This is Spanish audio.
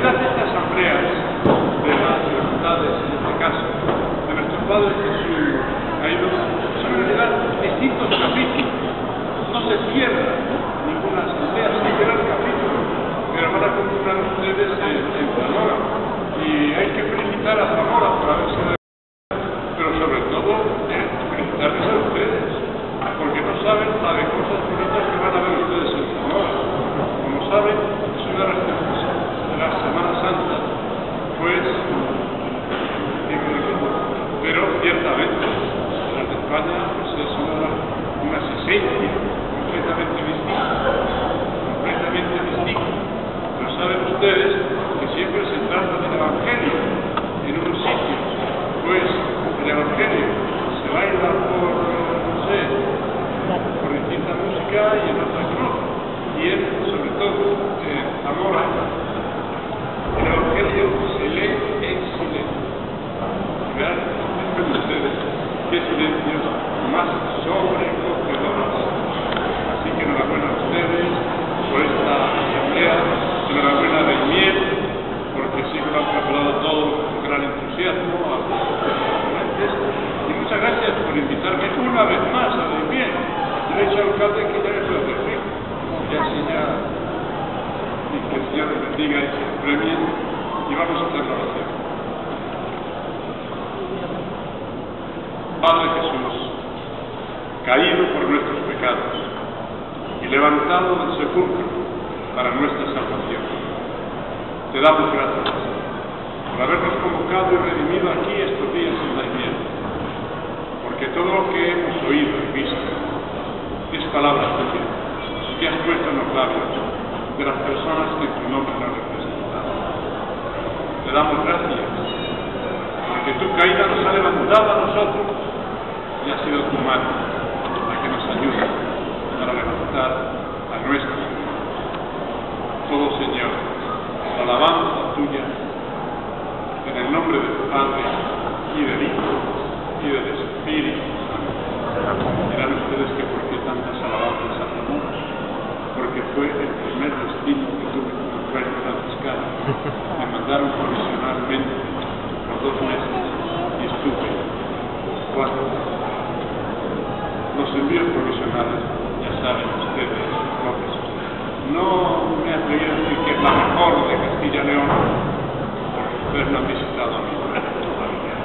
verdad estas asambleas de las hermandades, en este caso, de nuestro Padre Jesús caído, son en realidad distintos capítulos. No se cierra ninguna asamblea, se cierra el capítulo, pero van a continuar ustedes en Zamora. Y hay que felicitar a Zamora por haberse dado, pero sobre todo felicitarles a ustedes, porque no saben la de cosas bonitas que van a ver ustedes en Zamora. Como saben, es una de la Semana Santa, pues, pero ciertamente las de España pues es una esencia completamente distinta, pero saben ustedes que siempre se trata del Evangelio en un sitio, pues el Evangelio se baila por, no sé, por distinta música y en otras no, y él, sobre todo en Zamora, el Evangelio se lee en silencio. Vean ustedes qué silencios más sobrecogedores. Así que enhorabuena a ustedes por esta asamblea, enhorabuena de miel, porque sí que lo han preparado todo con gran entusiasmo a los ponentes. Y muchas gracias por invitarme una vez más a de miel. Le he dicho al alcalde que ya me puedo decir, y así ya, y que el Señor les bendiga y se premien, y vamos a hacer la oración. Padre Jesús, caído por nuestros pecados y levantado del sepulcro para nuestra salvación, te damos gracias por habernos convocado y redimido aquí estos días en la iglesia, porque todo lo que hemos oído y visto es palabra tuya que has puesto en los labios de las personas que tu nombre nos representan. Te damos gracias porque tu caída nos ha levantado a nosotros y ha sido tu mano la que nos ayuda para levantar a nuestros. Todo, Señor, la alabanza tuya en el nombre del Padre y del Hijo y del Espíritu Santo. Dirán ustedes que por qué tantas alabanzas al amor, porque fue el primer destino que tuve como fraile franciscano. Me mandaron provisionalmente por 2 meses y estuve 4. Los envíos provisionales, ya saben ustedes, profesor. No me atreví a decir que es la mejor de Castilla y León, porque ustedes no han visitado a mi mujer todavía.